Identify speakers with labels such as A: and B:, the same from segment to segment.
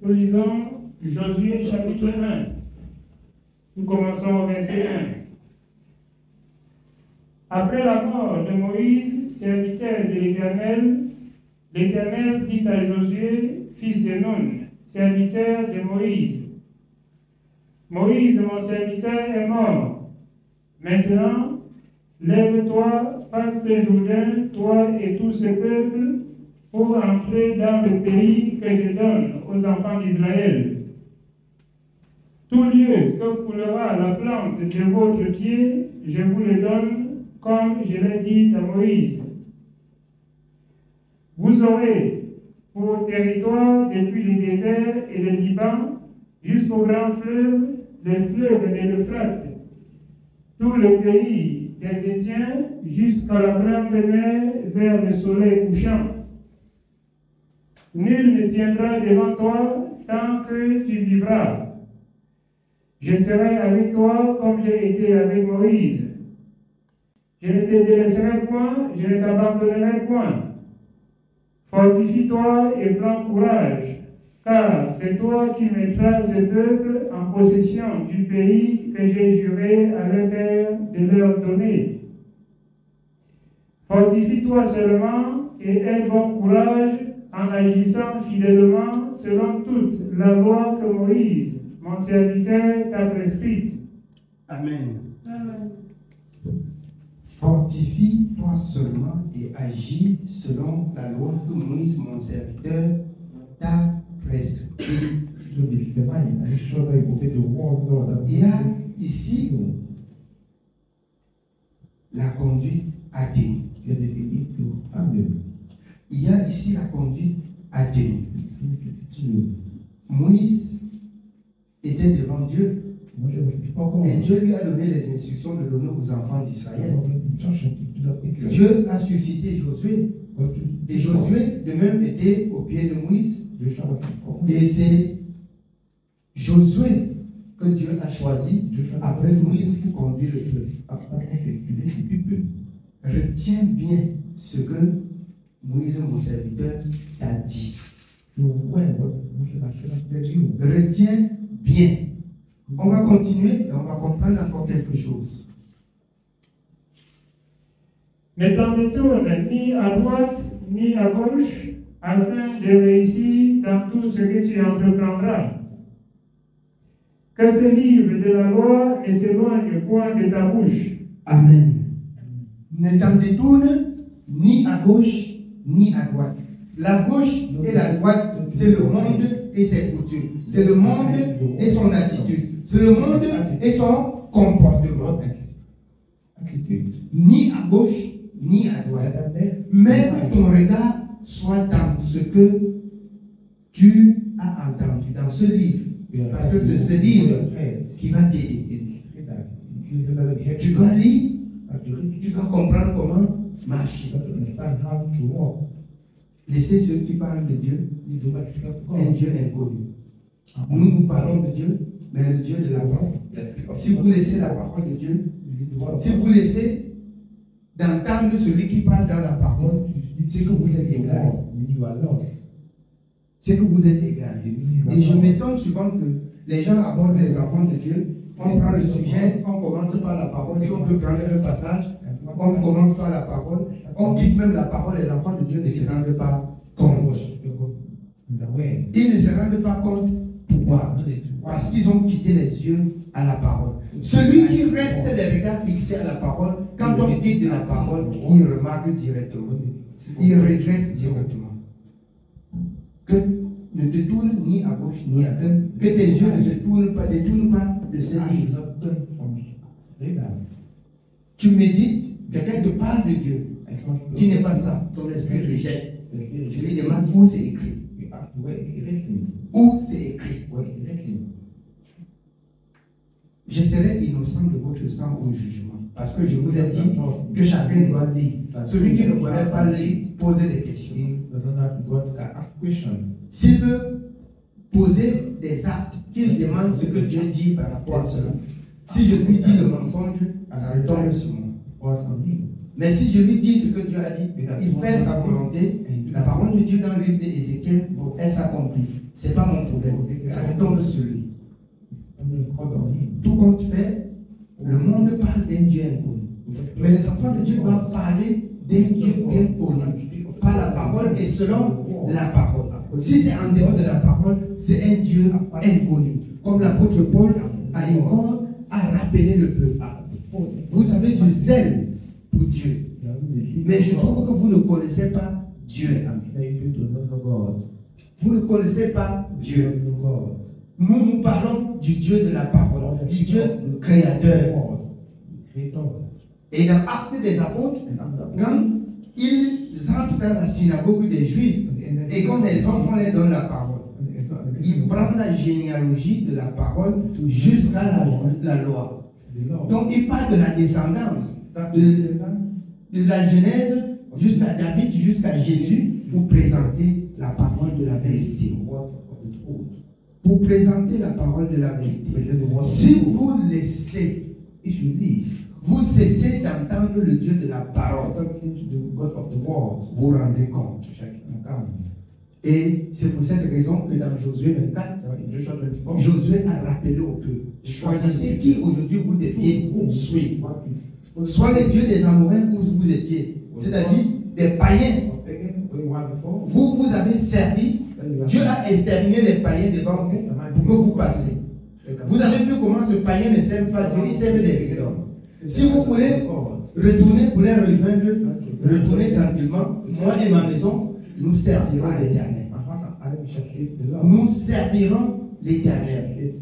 A: Nous lisons Josué chapitre 1. Nous commençons au verset 1. Après la mort de Moïse, serviteur de l'Éternel, l'Éternel dit à Josué, fils de Nun, serviteur de Moïse, Moïse, mon serviteur, est mort. Maintenant, lève-toi, passe ce Jourdain, toi et tout ce peuple, pour entrer dans le pays que je donne aux enfants d'Israël. Tout lieu que foulera la plante de votre pied, je vous le donne, comme je l'ai dit à Moïse. Vous aurez pour territoire depuis le désert et le Liban jusqu'au grand fleuve, les fleuves de l'Euphrate, tout le pays des Étiens jusqu'à la grande mer vers le soleil couchant. Nul ne tiendra devant toi tant que tu vivras. Je serai avec toi comme j'ai été avec Moïse. Je ne te délaisserai point, je ne t'abandonnerai point. Fortifie-toi et prends courage, car c'est toi qui mettras ce peuple en possession du pays que j'ai juré à leur père de leur donner. Fortifie-toi seulement et aie bon courage en agissant fidèlement selon toute la loi que Moïse, mon serviteur, t'a prescrite.
B: Amen.
A: Amen.
B: Fortifie-toi seulement et agis selon la loi que Moïse, mon serviteur, t'a prescrit. Il y a ici la conduite à tenir. Il y a ici la conduite à tenir. Moïse était devant Dieu. Et Dieu lui a donné les instructions de donner aux enfants d'Israël. Dieu a suscité Josué. Et Josué, de même, était au pied de Moïse. Et c'est Josué que Dieu a choisi après Moïse pour conduire le peuple. Retiens bien ce que Moïse, mon serviteur, t'a dit. Retiens bien. On va continuer et on va comprendre encore quelque chose.
A: Ne t'en détourne ni à droite ni à gauche, afin de réussir dans tout ce que tu entreprendras. Que ce livre de la loi ne s'éloigne point de ta bouche.
B: Amen. Ne t'en détourne ni à gauche ni à droite. La gauche et la droite, c'est le monde et ses coutumes. C'est le monde et son attitude. C'est le monde et son comportement. Ni à gauche, ni à droite. Mais que ton regard soit dans ce que tu as entendu, dans ce livre. Parce que c'est ce livre qui va t'aider. Tu dois lire, tu dois comprendre comment marcher. Laissez ceux qui parlent de Dieu, un Dieu inconnu. Nous parlons de Dieu, mais le Dieu de la parole. Si vous laissez la parole de Dieu, si vous laissez d'entendre celui qui parle dans la parole, c'est que vous êtes égaré. C'est que vous êtes égaré. Et je m'étonne souvent que les gens abordent les enfants de Dieu. On prend le sujet, on commence par la parole. Si on peut prendre un passage, on commence par la parole. On quitte même la parole, les enfants de Dieu ne se rendent pas compte. Ils ne se rendent pas compte. Pourquoi? Parce qu'ils ont quitté les yeux à la parole. Celui qui reste les regards fixés à la parole, quand on quitte de la parole, il remarque directement. Il redresse directement. Que ne te tourne ni à gauche ni à droite. Que tes yeux ne se détournent pas de ce livre. Tu médites, quelqu'un te parle de Dieu. Qui n'est pas ça, ton esprit rejette. Tu lui demandes où c'est écrit. Où c'est écrit. Je serai innocent de votre sang au jugement. Parce que je vous ai dit que chacun doit lire. Celui qui ne connaît pas lire, poser des questions. S'il veut poser des actes, qu'il demande ce que Dieu dit par rapport à cela. Si je lui dis le mensonge, ça retombe sur moi. Mais si je lui dis ce que Dieu a dit, il fait sa volonté, la parole de Dieu dans le livre d'Ézéchiel, elle s'accomplit. Ce n'est pas mon problème. Ça retombe sur lui. Tout compte fait, le monde parle d'un Dieu inconnu. Mais les enfants de Dieu doivent parler d'un Dieu bien connu. Par la parole et selon la parole. Si c'est en dehors de la parole, c'est un Dieu inconnu. Comme l'apôtre Paul à Icône a rappelé le peuple. Vous avez du zèle pour Dieu. Mais je trouve que vous ne connaissez pas Dieu. Vous ne connaissez pas Dieu. Nous parlons du Dieu de la parole, du Dieu créateur. Et dans Actes des Apôtres, quand ils entrent dans la synagogue des Juifs, et quand les enfants leur donnent la parole, ils prennent la généalogie de la parole jusqu'à la loi. Donc ils parlent de la descendance, de la Genèse jusqu'à David, jusqu'à Jésus, pour présenter la parole de la vérité. Pour présenter la parole de la vérité. Si vous laissez, vous cessez d'entendre le Dieu de la parole, vous vous rendez compte. Et c'est pour cette raison que dans Josué 24, Josué a rappelé au peuple, choisissez qui aujourd'hui vous deviez suivre. Soit les dieux des Amoréens où vous étiez, c'est-à-dire des païens. Vous avez servi, Dieu a exterminé les païens devant vous pour que vous passiez. Vous avez vu comment ce païen ne sert pas Dieu, il sert des idoles. Si vous voulez retourner pour les rejoindre, retournez tranquillement, moi et ma maison, nous servirons l'Éternel. Nous servirons l'Éternel.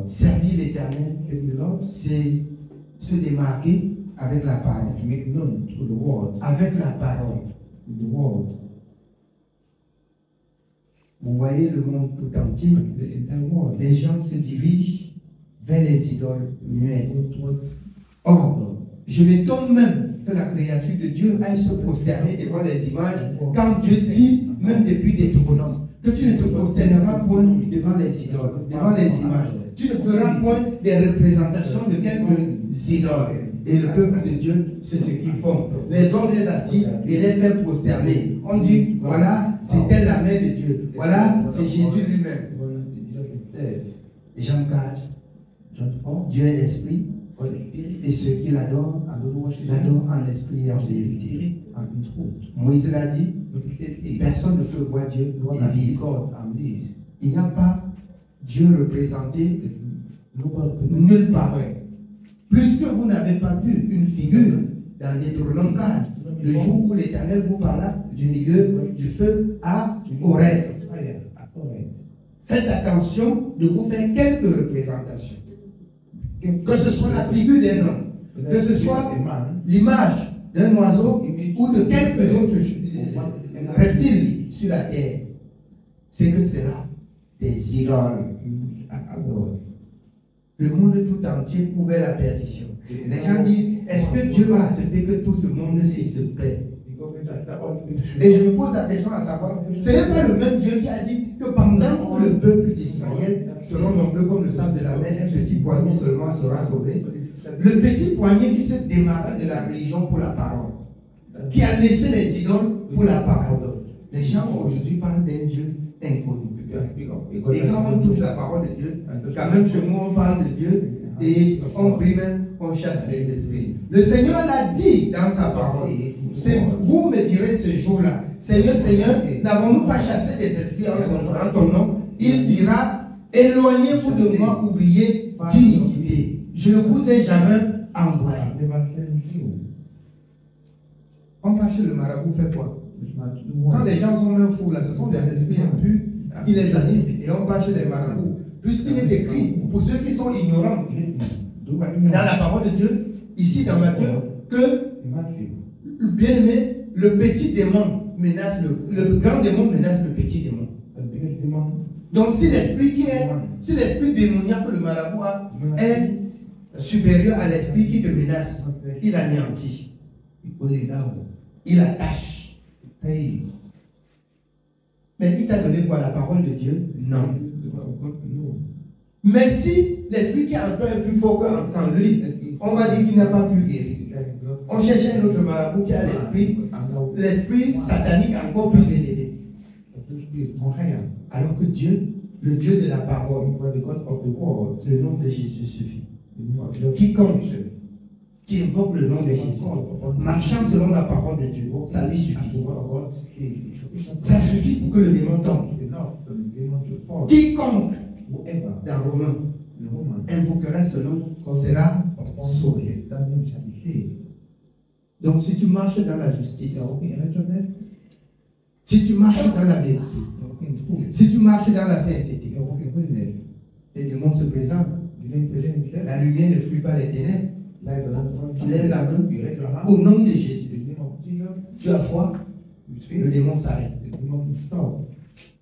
B: Servir l'Éternel, c'est se démarquer avec la parole. Avec la parole. Vous voyez le monde tout entier. Les gens se dirigent vers les idoles muettes. Or, je m'étonne même que la créature de Dieu aille se prosterner devant les images, quand Dieu dit, même depuis Deutéronome, que tu ne te prosterneras point devant les idoles, devant les images. Tu ne feras point des représentations de quelques idoles. Et le peuple de Dieu, c'est ce qu'ils font. Les hommes les attirent et les fait prosterner. On dit, voilà, c'était la main de Dieu. Voilà, c'est Jésus lui-même. Jean 4, Dieu est esprit. Et ceux qui l'adorent, l'adorent en esprit et en vérité. Moïse l'a dit, personne ne peut voir Dieu et vivre. Il n'y a pas Dieu représenté nulle part. Puisque vous n'avez pas vu une figure dans Deutéronome 4, le jour où l'Éternel vous parla du milieu du feu à Horeb. Faites attention de vous faire quelques représentations. Que ce soit la figure d'un homme, que ce soit l'image d'un oiseau ou de quelques autres reptiles sur la terre, c'est que c'est là des idoles. Le monde tout entier pouvait la perdition. Les gens disent, est-ce que Dieu va accepter que tout ce monde-ci se paie? Et je me pose la question à savoir, ce n'est pas le même Dieu qui a dit que pendant que le peuple d'Israël sera nombreux comme le sable de la mer, un petit poignet seulement sera sauvé. Le petit poignet qui s'est démarré de la religion pour la parole, qui a laissé les idoles pour la parole. Les gens aujourd'hui parlent d'un Dieu inconnu. Et quand on touche la parole de Dieu, quand même chez nous on parle de Dieu et on prie même, on chasse les esprits. Le Seigneur l'a dit dans sa parole. Vous me direz ce jour-là, Seigneur, Seigneur, n'avons-nous pas chassé des esprits en ton nom? Il dira, éloignez-vous de moi, ouvriers d'iniquité. Je ne vous ai jamais envoyé. On part chez le marabout, fait quoi? Quand les gens sont même fous, là, ce sont des esprits impurs qui les animent et on part chez les marabouts. Puisqu'il est écrit, pour ceux qui sont ignorants, dans la parole de Dieu, ici dans Matthieu, que, bien aimé, le petit démon menace le grand démon menace le petit démon. Donc si l'esprit démoniaque que le marabout a est supérieur à l'esprit qui te menace, il anéantit. Il attache. Mais il t'a donné quoi? La parole de Dieu? Non. Mais si l'esprit qui est en toi est plus fort qu'en lui, on va dire qu'il n'a pas pu guérir. On cherchait un autre marabout qui a l'esprit satanique encore plus élevé. Alors que Dieu, le Dieu de la parole, le nom de Jésus suffit. Quiconque qui invoque le nom de Jésus, marchant selon la parole de Dieu, ça lui suffit. Ça suffit pour que le démon tombe. Quiconque, dans Romains, invoquera ce nom sera sauvé. Donc si tu marches dans la justice, si tu marches dans la vérité, si tu marches dans la sainteté, les démons se présentent. La lumière ne fuit pas les ténèbres. Tu lèves la main au nom de Jésus. Tu as foi, le démon s'arrête.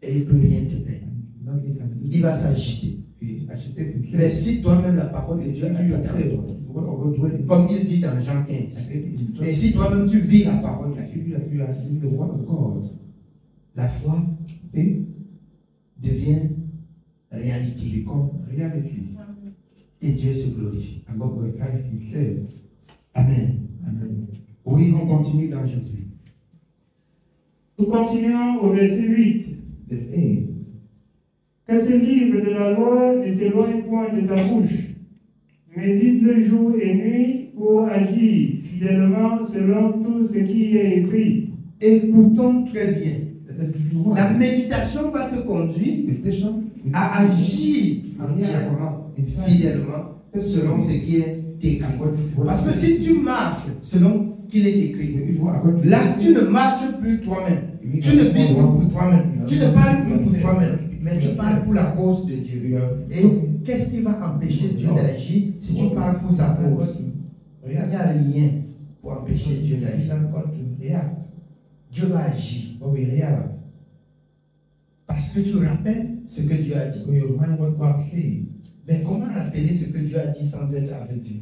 B: Et il ne peut rien te faire. Il va s'agiter. Mais si toi-même la parole de Dieu a été comme il dit dans Jean 15, et si toi-même tu vis la parole de Dieu, la foi devient réalité. Et Dieu se glorifie. Amen. Oui, on continue dans Jésus.
A: Nous continuons au verset 8. Que ce livre de la loi ne s'éloigne point de ta bouche. Médite-le jour et nuit pour agir fidèlement selon tout ce qui est écrit.
B: Écoutons très bien. La méditation va te conduire à agir entièrement, fidèlement, selon ce qui est écrit. Parce que si tu marches selon qu'il est écrit, là tu ne marches plus toi-même. Tu ne vis plus pour toi-même. Tu ne parles plus pour toi-même. Mais tu parles pour la cause de Dieu. Et qu'est-ce qui va empêcher Dieu d'agir si tu parles pour sa cause? Il n'y a rien pour empêcher Dieu d'agir. Dieu va agir. Parce que tu rappelles ce que Dieu a dit. Mais comment rappeler ce que Dieu a dit sans être avec Dieu?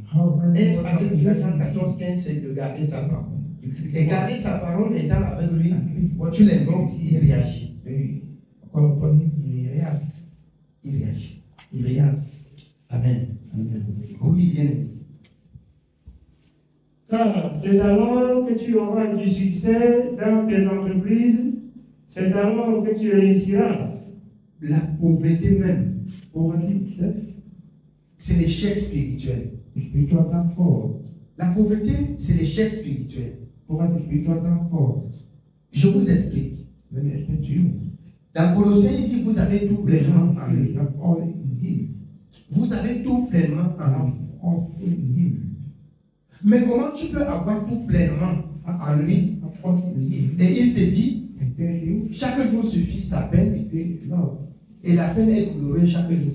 B: Être avec Dieu, Jean 14, 15, c'est de garder sa parole. Et garder sa parole étant avec lui, tu l'invoques, il réagit. Il réagit. Amen. Oui, bien aimé.
A: Car c'est alors que tu auras du succès dans tes entreprises, c'est alors que tu réussiras.
B: La pauvreté même, c'est l'échec spirituel. La pauvreté, c'est l'échec spirituel. Je vous explique. Dans Colossiens, il dit vous avez tout pleinement en lui. Vous avez tout pleinement en lui. Mais comment tu peux avoir tout pleinement en lui? Et il te dit, chaque jour suffit sa peine. Et la peine est douloureuse chaque jour.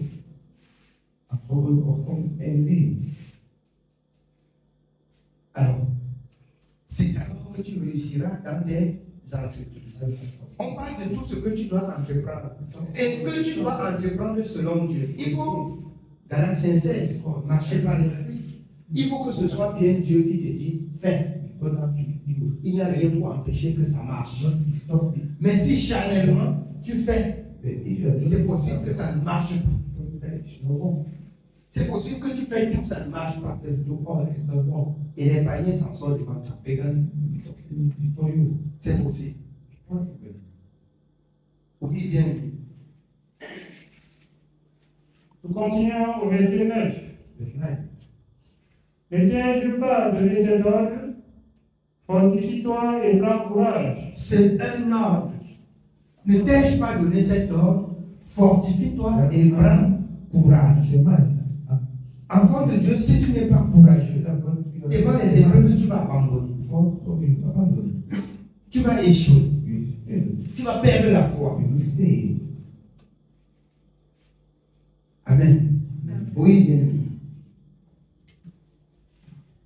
B: Alors, c'est alors que tu réussiras dans tes entreprises. On parle de tout ce que tu dois entreprendre. Et que tu dois entreprendre selon Dieu. Il faut, dans la 16, marcher par l'esprit. Il faut que ce soit bien Dieu qui te dit, fais. Il n'y a rien pour empêcher que ça marche. Mais si charnellement tu fais, c'est possible que ça ne marche pas. C'est possible que tu fais tout, ça ne marche pas. Et les païens s'en sortent devant toi. C'est possible. Oui, bien.
A: Nous continuons au verset 9. Ne t'ai-je pas donné cet ordre? Fortifie-toi et prends courage.
B: C'est un ordre. Ne t'ai-je pas donné cet ordre? Fortifie-toi et prends courage. Enfant de Dieu, si tu n'es pas courageux, devant les épreuves, tu vas abandonner. Tu vas échouer. Tu vas perdre la foi. Amen. Oui, bien.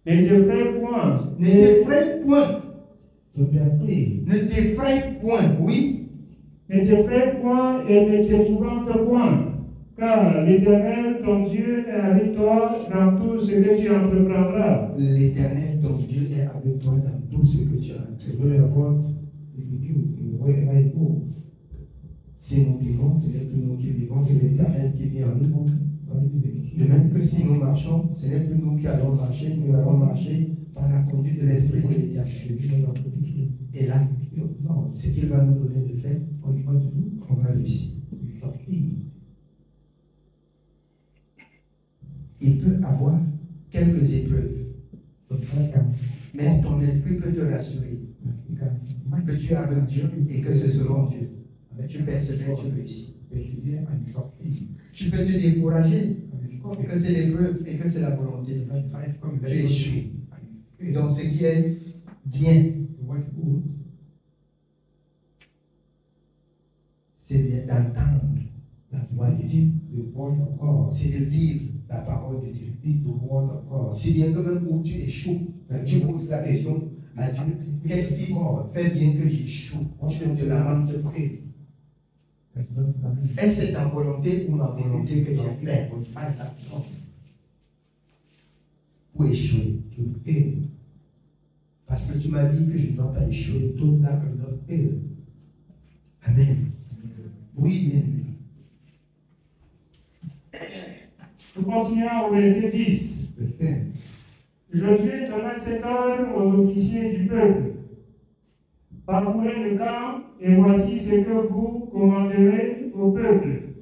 A: Ne t'effraie point.
B: Ne t'effraie point. Ne t'effraie point, oui.
A: Ne t'effraie point et ne t'épouvante point. Car l'Éternel, ton Dieu, est avec toi dans tout ce que tu entreprendras.
B: L'Éternel, ton Dieu, est avec toi dans tout ce que tu entreprendras. Si nous vivons, ce n'est plus nous qui vivons, c'est l'Éternel qui vit en nous. De même que si nous marchons, ce n'est plus nous qui allons marcher, nous allons marcher par la conduite de l'Esprit de l'Éternel. Et là, ce qu'il va nous donner de faire, on va réussir. Il peut avoir quelques épreuves, mais ton esprit peut te rassurer que tu es avec Dieu et que c'est selon Dieu. Tu persévères, tu réussis. Tu peux te décourager que c'est l'épreuve et que c'est la volonté. Tu échoues. Et donc, ce qui est bien, c'est d'entendre la voix de Dieu. C'est de vivre la parole de Dieu. Si bien que même où tu échoues, tu poses la question à Dieu, qu'est-ce qui fait bien que j'échoue? Tu te lamentes de prier. Est-ce que c'est ta volonté ou ma volonté que j'ai fait pour échouer? Parce que tu m'as dit que je ne dois pas échouer. Amen. Oui, bien.
A: Nous continuons au verset 10. Josué donna cet ordre aux officiers du peuple. Parcourez le camp et voici ce que vous commanderez au peuple.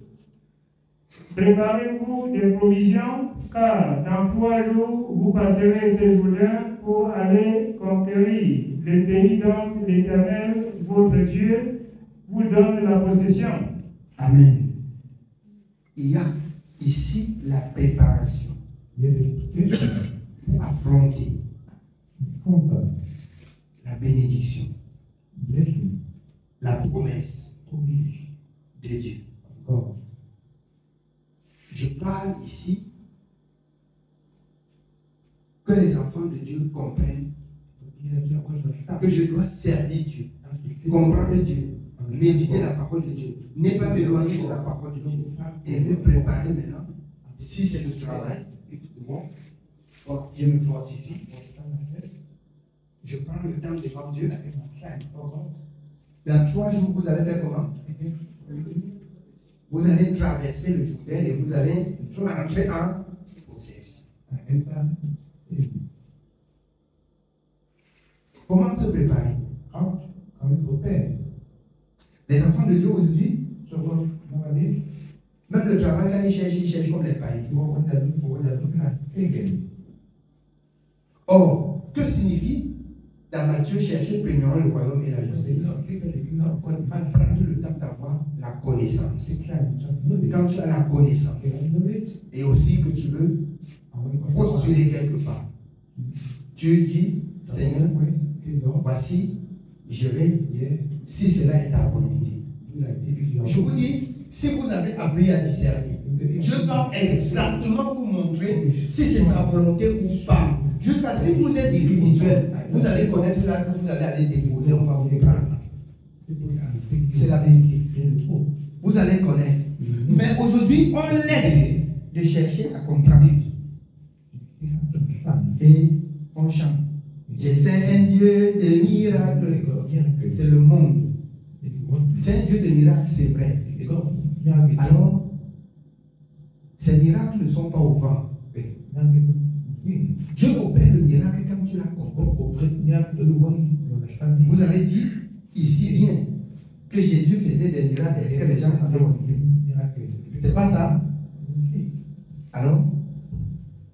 A: Préparez-vous des provisions, car dans 3 jours, vous passerez ce Jourdain pour aller conquérir le pays dont l'Éternel, votre Dieu, vous donne la possession.
B: Amen. Il y a ici la préparation pour affronter la bénédiction, la promesse de Dieu. Je parle ici que les enfants de Dieu comprennent que je dois servir Dieu, comprendre Dieu, méditer la parole de Dieu, ne pas m'éloigner de la parole de Dieu et me préparer maintenant. Si c'est le travail, je me fortifie, je prends le temps devant Dieu. Dans 3 jours, vous allez faire comment? Vous allez traverser le Jourdain et vous allez entrer en possession. Comment se préparer? Les enfants de Dieu aujourd'hui, même le travail, là, ils cherchent comme les païens. Or, que signifie dans Matthieu chercher premièrement le royaume et la justice? Prendre le temps d'avoir la connaissance. Quand tu as la connaissance, et aussi que tu veux postuler quelque part, tu dis, Seigneur, voici, je vais, si cela est ta volonté. Je vous dis, si vous avez appris à discerner, Dieu va exactement vous montrer si c'est sa volonté ou pas. Jusqu'à si vous êtes spirituel, vous allez connaître là que vous allez aller déposer, on va vous prendre. C'est la vérité. Vous allez connaître. Mais aujourd'hui, on laisse de chercher à comprendre. Et on chante. Je sais un Dieu de miracles. C'est le monde. C'est un Dieu de miracles, c'est vrai. Alors, ces miracles ne sont pas au vent. Dieu opère le miracle quand tu l'as compris. Vous avez dit ici rien que Jésus faisait des miracles. Est-ce que les gens avaient compris? C'est pas ça. Alors,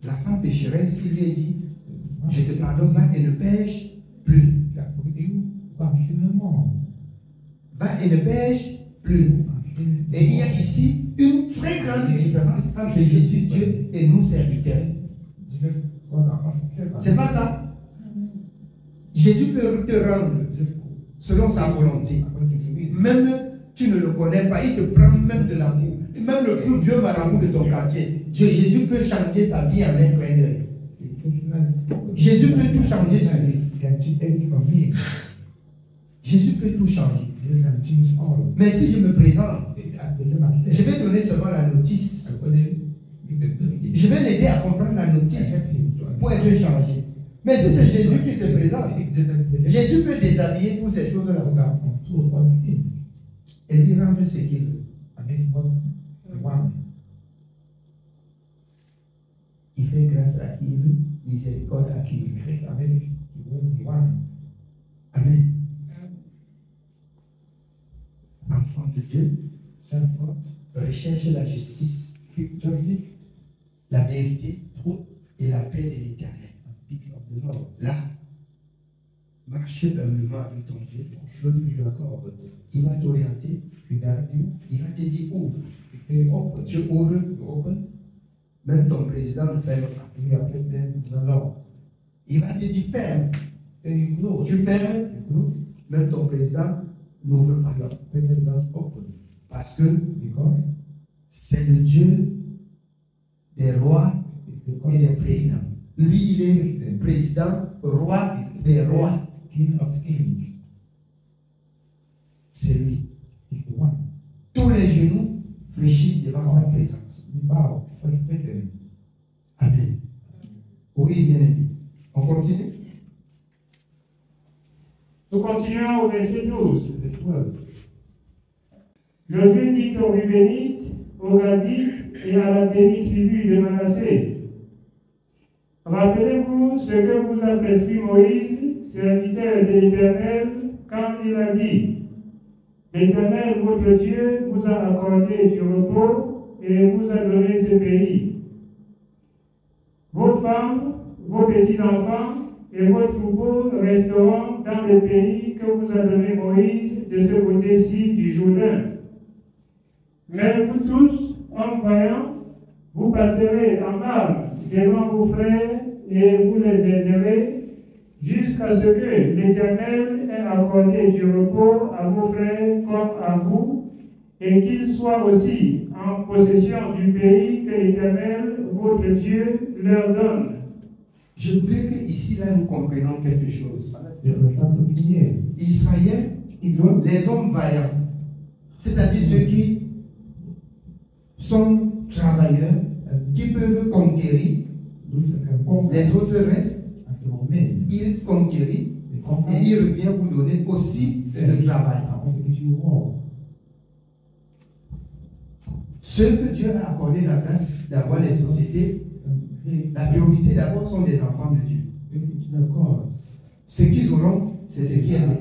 B: la femme pécheresse, il lui a dit, je te pardonne pas et ne pêche plus. Va et ne pêche plus. Et il y a ici une très grande différence entre Jésus, Dieu, et nous serviteurs. C'est pas ça. Jésus peut te rendre selon sa volonté. Même tu ne le connais pas, il te prend même de l'amour. Même le plus vieux marabout de ton quartier, Jésus peut changer sa vie en un clin d'œil. Jésus peut tout changer sur lui. Jésus peut tout changer. Mais si je me présente, je vais donner seulement la notice. Je vais l'aider à comprendre la notice pour être changé. Mais si c'est Jésus qui se présente, Jésus peut déshabiller toutes ces choses-là et lui rendre ce qu'il veut. Il fait grâce à qui il veut, miséricorde à qui?
C: Great ability to win one.
B: Amen. Enfant de Dieu,
C: Child of God,
B: recherche la justice,
C: keep justice,
B: la vérité
C: truth,
B: et la paix de l'Éternel.
C: and peace of the Lord.
B: Là, marche humblement avec ton Dieu.
C: Surely you are God.
B: Il va t'orienter,
C: He guide you.
B: il va te dire ouvre.
C: If they open,
B: Tu ouvres,
C: you open.
B: même ton président ne ferme pas.
C: You are president the law.
B: Il va te dire ferme.
C: Then you close.
B: Tu fermes,
C: You close.
B: même ton président n'ouvre pas.
C: Your president don't open.
B: Parce que
C: Because
B: c'est le Dieu des rois
C: it's the
B: et des
C: God
B: présidents. Lui, il est président, roi des rois.
C: King of kings.
B: C'est lui.
C: He's the one.
B: Tous les genoux fléchissent devant sa présence.
C: We bow for his presence.
B: Amen. Oui, bien aimé. On continue.
A: Nous continuons au verset 12.
C: This world.
A: Josué dit aux Rubénites, aux Gadites et à la demi-tribu de Manassé: Rappelez-vous ce que vous a prescrit Moïse, serviteur de l'Éternel, quand il a dit: L'Éternel, votre Dieu, vous a accordé du repos et vous a donné ce pays. Vos femmes, vos petits-enfants et vos troupeaux resteront dans le pays que vous a donné Moïse de ce côté-ci du Jourdain. Mais vous tous, hommes vaillants, vous passerez en armes devant vos frères et vous les aiderez jusqu'à ce que l'Éternel ait accordé du repos à vos frères comme à vous, et qu'ils soient aussi en possession du pays que l'Éternel, votre Dieu, leur donne.
B: Je voudrais que ici, là, nous comprenions quelque chose.
C: You understand the here.
B: Israël, les hommes vaillants, c'est-à-dire ceux qui sont travailleurs, qui peuvent conquérir, les autres restent,
C: Men.
B: ils conquérissent,
C: They come
B: et il revient vous donner aussi le travail.
C: I want to give you war.
B: Ceux que Dieu a accordé la grâce d'avoir les sociétés, la priorité d'abord sont des enfants de Dieu. Ce qu'ils auront, c'est ce qui est bien.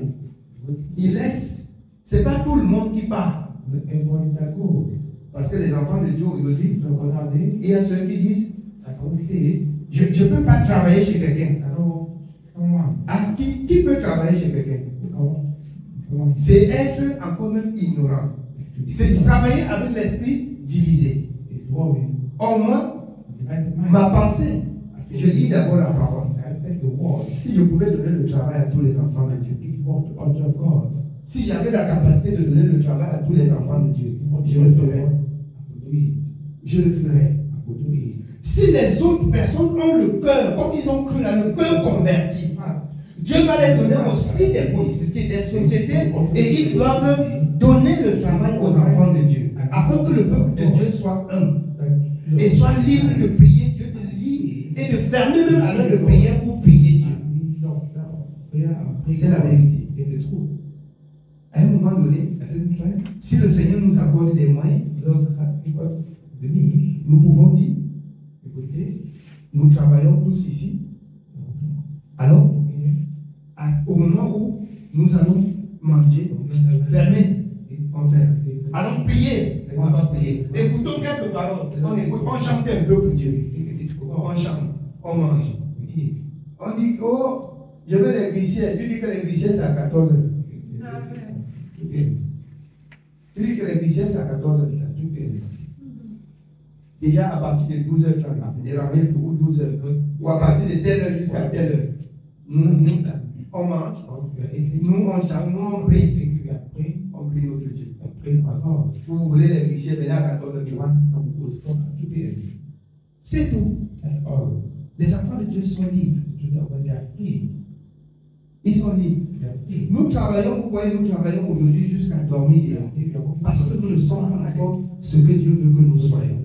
B: Ils laissent, c'est pas tout le monde qui part. Parce que les enfants de Dieu aujourd'hui, il y a ceux qui disent, je ne peux pas travailler chez quelqu'un. Ah, qui peut travailler chez quelqu'un? C'est être encore même ignorant. C'est travailler avec l'esprit divisé. Au moins, ma pensée, je lis d'abord la parole. Si je pouvais donner le travail à tous les enfants de Dieu, si j'avais la capacité de donner le travail à tous les enfants de Dieu, je le ferais. Je le ferais. Si les autres personnes ont le cœur, comme ils ont cru là, le cœur converti, Dieu va les donner aussi des possibilités, des sociétés, et ils doivent donner le travail aux enfants de Dieu, afin que le peuple de Dieu soit humble et soit libre de prier Dieu, de lire et de fermer même à l'heure de prière pour prier Dieu. C'est la vérité. À un moment donné, si le Seigneur nous accorde des moyens, nous pouvons dire, nous travaillons tous ici. Alors, au moment où nous allons manger, fermer, on ferme. Allons prier, on va prier. Écoutons quelques paroles. On écoute, on chante un peu pour Dieu. On chante, on mange. On dit, oh, je veux les glissières. Tu dis que les glissières c'est à 14 heures. Tu dis que les glissières c'est à 14 heures. Déjà à partir de 12h30, des rendez-vous pour 12h, ou à partir de telle heure jusqu'à telle heure. Nous, on mange, nous on chante, nous on prie. On prie notre Dieu. Si vous voulez les glissières, venez à 14h30. C'est tout. Les enfants de Dieu sont libres. Ils sont libres. Nous travaillons, vous voyez, nous travaillons aujourd'hui jusqu'à dormir. Parce que nous ne sommes pas encore ce que Dieu veut que nous soyons.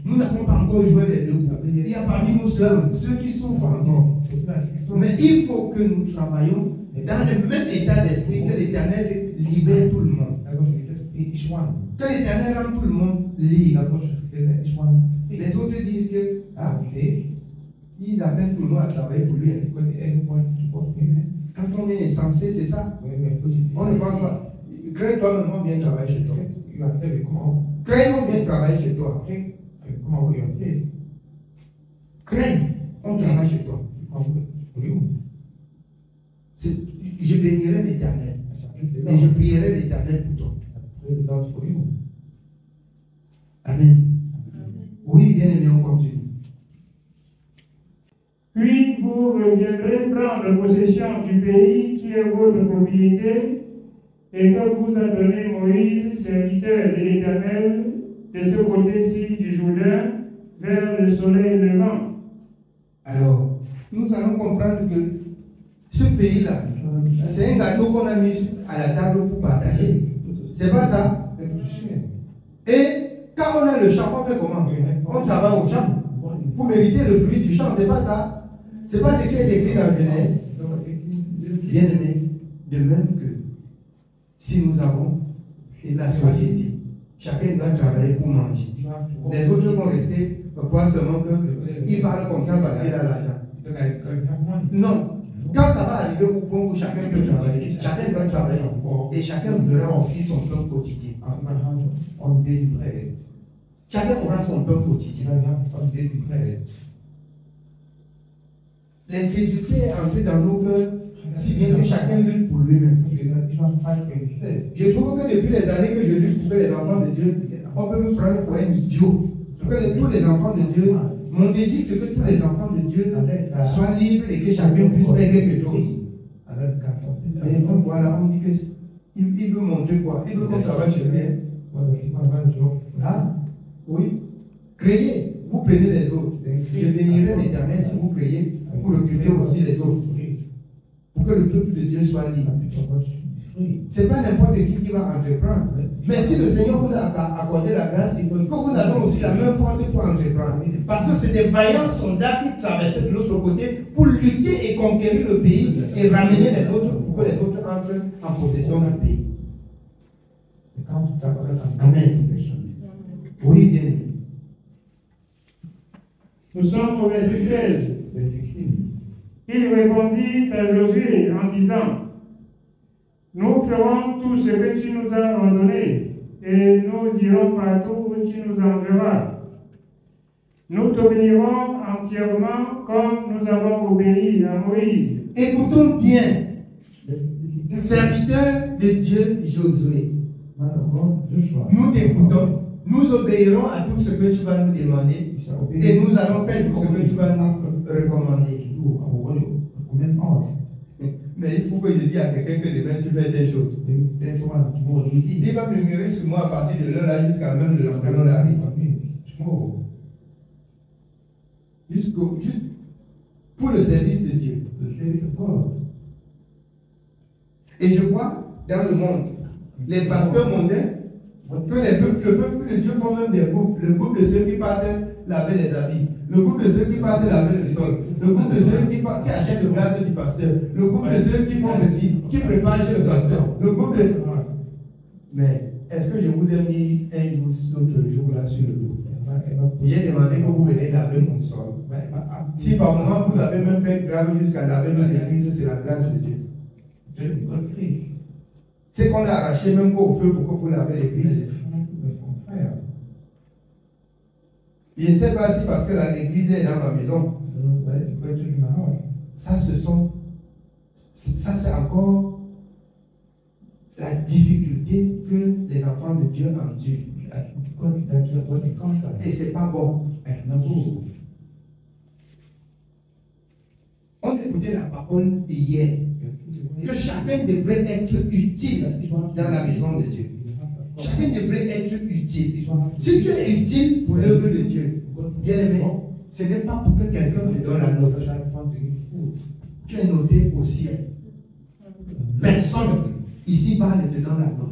B: Nous n'avons pas encore joué les deux coups. Il y a parmi nous seuls ceux qui souffrent encore. Mais il faut que nous travaillions dans le même état d'esprit, que l'Éternel libère tout le monde. Que l'Éternel rend tout le monde libre. Les autres disent que il appelle tout le monde à travailler pour lui. Quand on est insensé, c'est ça. On ne pense pas. Crée toi-même, on vient travailler chez toi. Crée, on vient travailler chez toi. Crée, on travaille chez toi. Je bénirai l'Éternel. Et je prierai l'Éternel pour toi. Amen. Oui, bien aimé, on continue.
A: Puis vous reviendrez prendre possession du pays qui est votre propriété et que vous a donné Moïse, serviteur de l'Éternel, de ce côté-ci du Jourdain, vers le soleil levant.
B: Alors, nous allons comprendre que ce pays-là, c'est un gâteau qu'on a mis à la table pour partager. C'est pas ça? Et quand on a le champ, on fait comment? On travaille au champ pour mériter le fruit du champ, c'est pas ça? C'est pas ce qui est écrit dans Genèse. Bien aimé, de même que si nous avons la société, chacun doit travailler pour manger. Les autres vont rester croire seulement qu'ils parlent comme ça parce qu'il a l'argent. Non. Quand ça va arriver au point où chacun peut travailler, chacun doit travailler et chacun verra aussi son pain quotidien. Chacun aura son pain quotidien. L'incrédulité est entrée dans nos cœurs, si bien que chacun lutte pour lui-même. Je trouve que depuis les années que je lutte pour que les enfants de Dieu, on peut me prendre pour un idiot. Pour que tous les enfants de Dieu, mon désir c'est que tous les enfants de Dieu soient libres et que chacun puisse faire quelque chose. Et donc voilà, on dit qu'il veut montrer quoi? Il veut qu'on travaille chez lui. Ah, oui. Créez, vous prenez les autres. Je bénirai l'Éternel si vous priez pour recruter aussi les autres. Pour que le peuple de Dieu soit libre. Ce n'est pas n'importe qui va entreprendre. Mais si le Seigneur vous a accordé la grâce, il faut que vous avez aussi la main forte pour entreprendre. Parce que c'est des vaillants soldats qui traversaient de l'autre côté pour lutter et conquérir le pays et ramener les autres pour que les autres entrent en possession du pays. Amen. Oui, bien aimé.
A: Nous sommes au verset 16. Il répondit à Josué en disant: nous ferons tout ce que tu nous as ordonné, et nous irons partout où tu nous enverras. Nous t'obéirons entièrement comme nous avons obéi à Moïse.
B: Écoutons bien, serviteur de Dieu Josué. Nous t'écoutons, nous obéirons à tout ce que tu vas nous demander, et nous allons faire tout ce que tu vas nous recommander. Mais il faut que je dise à quelqu'un que demain tu fais des choses. Il va murmurer sur moi à partir de l'heure-là jusqu'à même le lendemain d'arriver. Juste pour le service de Dieu. Et je vois dans le monde, les pasteurs mondains, que le peuple de Dieu font même des groupes. Le groupe de ceux qui partent laver les habits. Le groupe de ceux qui partent laver le sol. Le groupe de ceux qui achètent le gaz du pasteur. Le groupe de ceux qui font ceci, qui préparent chez le pasteur. Le groupe de... Mais est-ce que je vous ai mis un jour, l'autre jour là sur le dos? J'ai demandé que vous veniez laver mon sol. Si par moment vous avez même fait grave jusqu'à laver notre église, c'est la grâce de Dieu. C'est qu'on a arraché même au feu pour que vous lavez l'église. Je ne sais pas si parce que l'église est dans ma maison. Ça, c'est encore la difficulté que les enfants de Dieu endurent. Et c'est pas bon. On écoutait la parole hier. Que chacun devrait être utile dans la maison de Dieu. Chacun devrait être utile. Si tu es utile pour l'œuvre de Dieu, bien aimé, ce n'est pas pour que quelqu'un te donne la note. Tu es noté au ciel. Personne ici-bas ne te donne la note.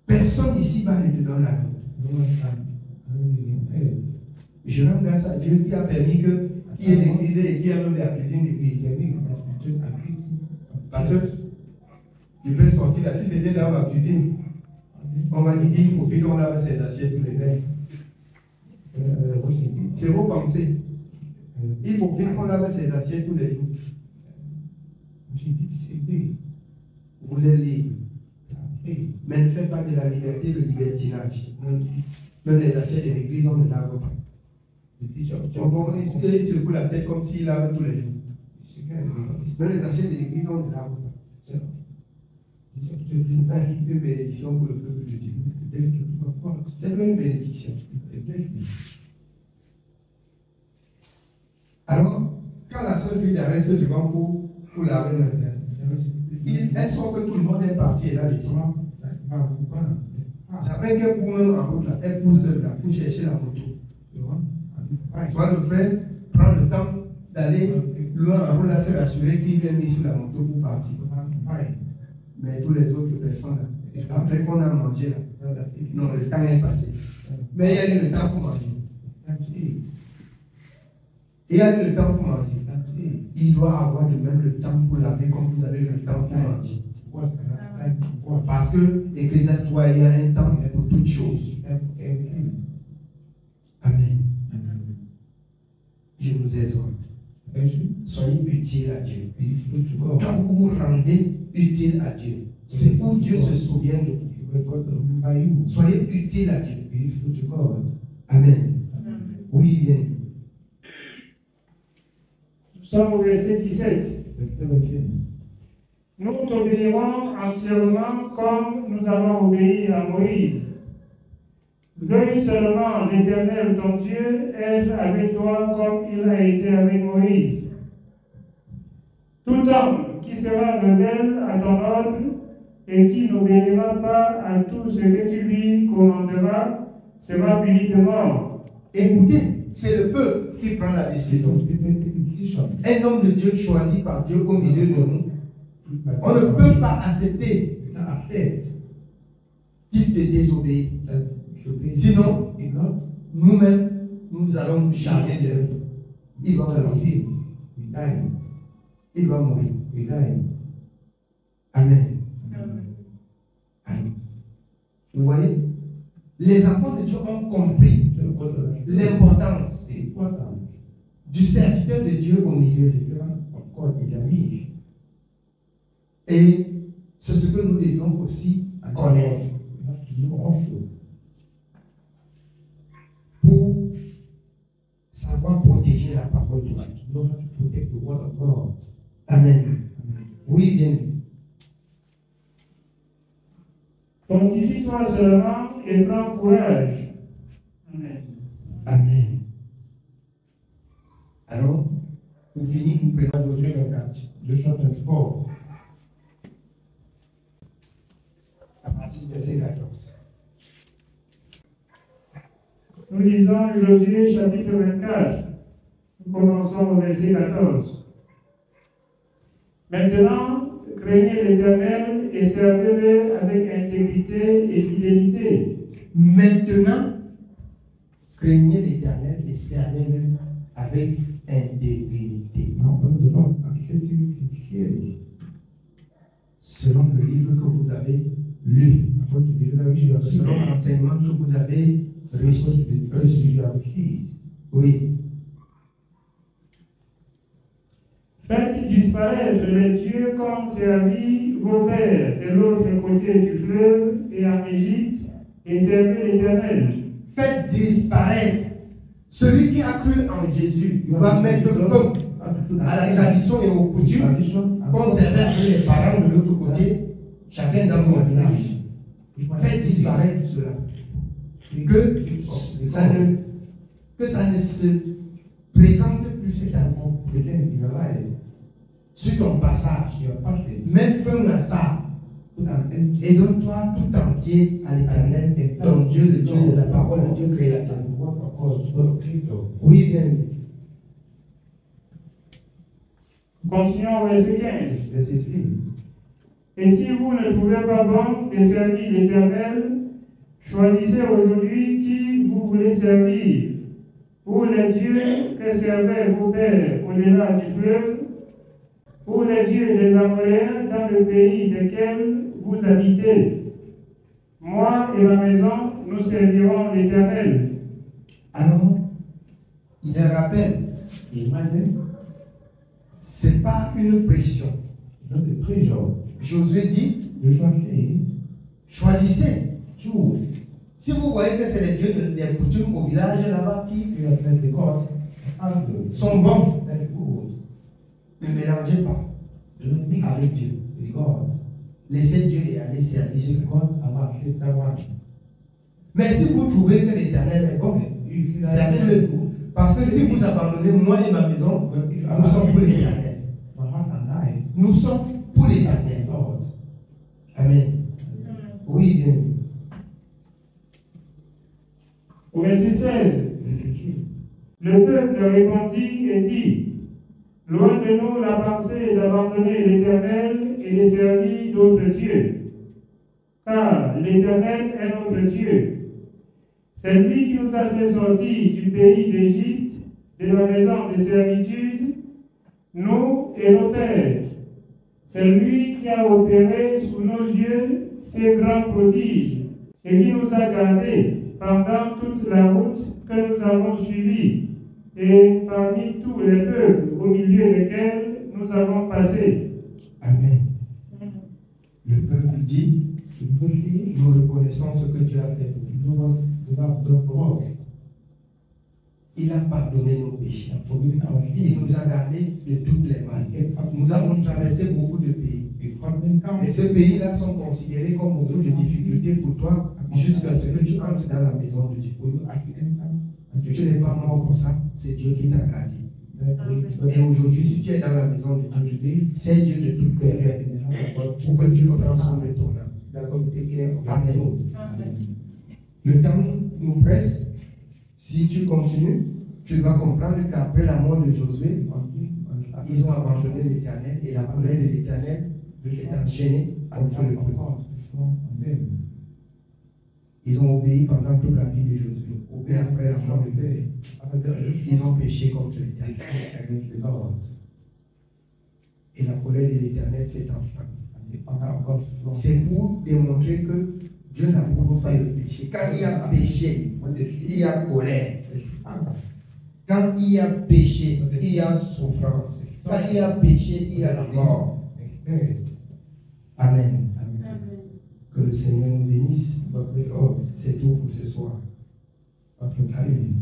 B: Personne ici-bas ne te donne la note. Je rends grâce à Dieu qui a permis qu'il y ait l'église et qu'il y ait même la cuisine d'église. Parce que je vais sortir là, si c'était dans ma cuisine, on m'a dit qu'il profite, on lave ses assiettes tous les jours. C'est vos pensées. Il faut bien qu'on lave ses assiettes tous les jours. Vous êtes libre. Mais ne faites pas de la liberté le libertinage. Même les assiettes de l'église, on ne lave pas. Il secoue la tête comme s'il lave tous les jours. Même les assiettes de l'église, on ne lave pas. C'est pas une bénédiction pour le peuple de Dieu. C'est une bénédiction. Alors, quand la seule fille d'arrêt se souvent pour laver maintenant, elle sent que tout le monde est parti et là, les gens. Ça fait qu'elle pour même en route là, elle pousse là pour chercher la moto. Soit le frère prend le temps d'aller loin en route là, se rassurer qu'il vient mis sur la moto pour partir. Mais tous les autres personnes là, après qu'on a mangé là, non, le temps est passé. Mais il y a eu le temps pour manger. Il y a eu le temps pour manger. Il doit avoir de même le temps pour laver comme vous avez eu le temps pour manger. Parce que Ecclésiaste 3, il y a un temps pour toutes choses. Amen. Je nous exhorte. Soyez utiles à Dieu. Quand vous vous rendez utile à Dieu, c'est où Dieu se souvient de vous. Soyez utiles à Dieu. Amen. Oui, bien.
A: Nous sommes au verset 17. Nous t'obéirons entièrement comme nous avons obéi à Moïse. Veuille seulement l'Éternel ton Dieu être avec toi comme il a été avec Moïse. Tout homme qui sera rebelle à ton ordre et qui n'obéira pas à tout ce que tu lui commanderas sera puni de mort.
B: Écoutez, c'est le peuple qui prend la décision. Un homme de Dieu choisi par Dieu au milieu de nous. On ne peut pas accepter qu'il te désobéisse. Sinon, nous-mêmes, nous allons nous charger de lui. Il va mourir. Il va mourir. Amen. Amen. Vous voyez, les enfants de Dieu ont compris l'importance du serviteur de Dieu au milieu de Dieu. Et c'est ce que nous devions aussi connaître pour savoir protéger la parole de Dieu. Amen. Oui, bien.
A: Fortifie-toi seulement et prends courage. Amen.
B: Amen. Alors, pour finir, nous prenons Josué 24.
C: Joshua 24.
B: À partir du verset 14.
A: Nous lisons Josué chapitre 24. Nous commençons au verset 14. Maintenant, craignez l'Éternel et servez-le avec intégrité et fidélité.
B: Maintenant, craignez l'Éternel et servez-le avec intégrité. Selon le livre que vous avez lu, selon l'enseignement que vous avez reçu. Oui.
A: Faites disparaître les dieux qu'ont servi vos pères de l'autre côté du fleuve et en Égypte, et servez l'Éternel.
B: Faites disparaître. Celui qui a cru en Jésus va mettre fin à la tradition et aux coutumes qu'on servait avec les parents de l'autre côté, chacun dans son village. Faites disparaître cela. Que ça ne se présente plus sur ta vie, sur ton passage. Mets fin à ça. Et donne-toi tout entier à l'Éternel, ton Dieu, le Dieu de la parole, le Dieu créateur. Oui, bien.
A: Continuons au verset 15. Et si vous ne trouvez pas bon de servir l'Éternel, choisissez aujourd'hui qui vous voulez servir. Ou les dieux que servaient vos pères au-delà du fleuve, ou les dieux des Amoréens dans le pays desquels vous habitez. Moi et ma maison, nous servirons l'Éternel.
B: Alors, il le rappelle,
C: Il m'a dit,
B: ce n'est pas une pression.
C: dans le trésor,
B: Josué dit,
C: je choisis,
B: choisissez.
C: choose.
B: Si vous voyez que c'est les dieux des coutumes au village là-bas qui
C: You have let the God handle.
B: sont bons,
C: That's good.
B: ne mélangez pas
C: You don't mix
B: avec Dieu.
C: with God.
B: Laissez Dieu et allez servir
C: If
B: Dieu.
C: God Allah sit down.
B: Mais si vous trouvez que l'Éternel est bon,
C: You see that
B: servez-le. Parce que si vous abandonnez moi et ma maison, nous sommes pour l'Éternel.
C: my heart and I,
B: Nous sommes pour l'Éternel.
C: Lord.
B: Amen. Oui, bien.
A: Au verset 16, le peuple répondit et dit, loin de nous la pensée d'abandonner l'Éternel et de servir d'autres dieux. Car l'Éternel est notre Dieu. C'est lui qui nous a fait sortir du pays d'Égypte, de la maison de servitude, nous et nos pères. C'est lui qui a opéré sous nos yeux ces grands prodiges et qui nous a gardés pendant toute la route que nous avons suivie et parmi tous les peuples au milieu desquels nous avons passé.
B: Amen. Le peuple dit, nous reconnaissons ce que Dieu a fait. Il a pardonné nos péchés. Il nous a gardés de toutes les mal. Nous avons traversé beaucoup de pays. Et ces pays-là sont considérés comme beaucoup de difficultés pour toi jusqu'à ce que tu entres dans la maison de Dieu. Tu n'es pas mort comme ça, c'est Dieu qui t'a gardé. Et aujourd'hui, si tu es dans la maison de Dieu, c'est Dieu de toute paix pour que tu prends soin de ton âme. Amen. Le temps nous presse. Si tu continues, tu vas comprendre qu'après la mort de Josué, ils ont abandonné l'Éternel et la colère de l'Éternel est enchaînée contre le peuple. Ils ont obéi pendant toute la vie de Josué. Et après la mort de Josué, ils ont péché contre l'Éternel. Et la colère de l'Éternel s'est enflammée. C'est pour démontrer que Dieu n'approuve pas le péché. Quand il y a péché, il y a colère. Quand il y a péché, il y a souffrance. Quand il y a péché, il y a la mort. Amen. Que le Seigneur nous bénisse. C'est tout pour ce soir. Amen.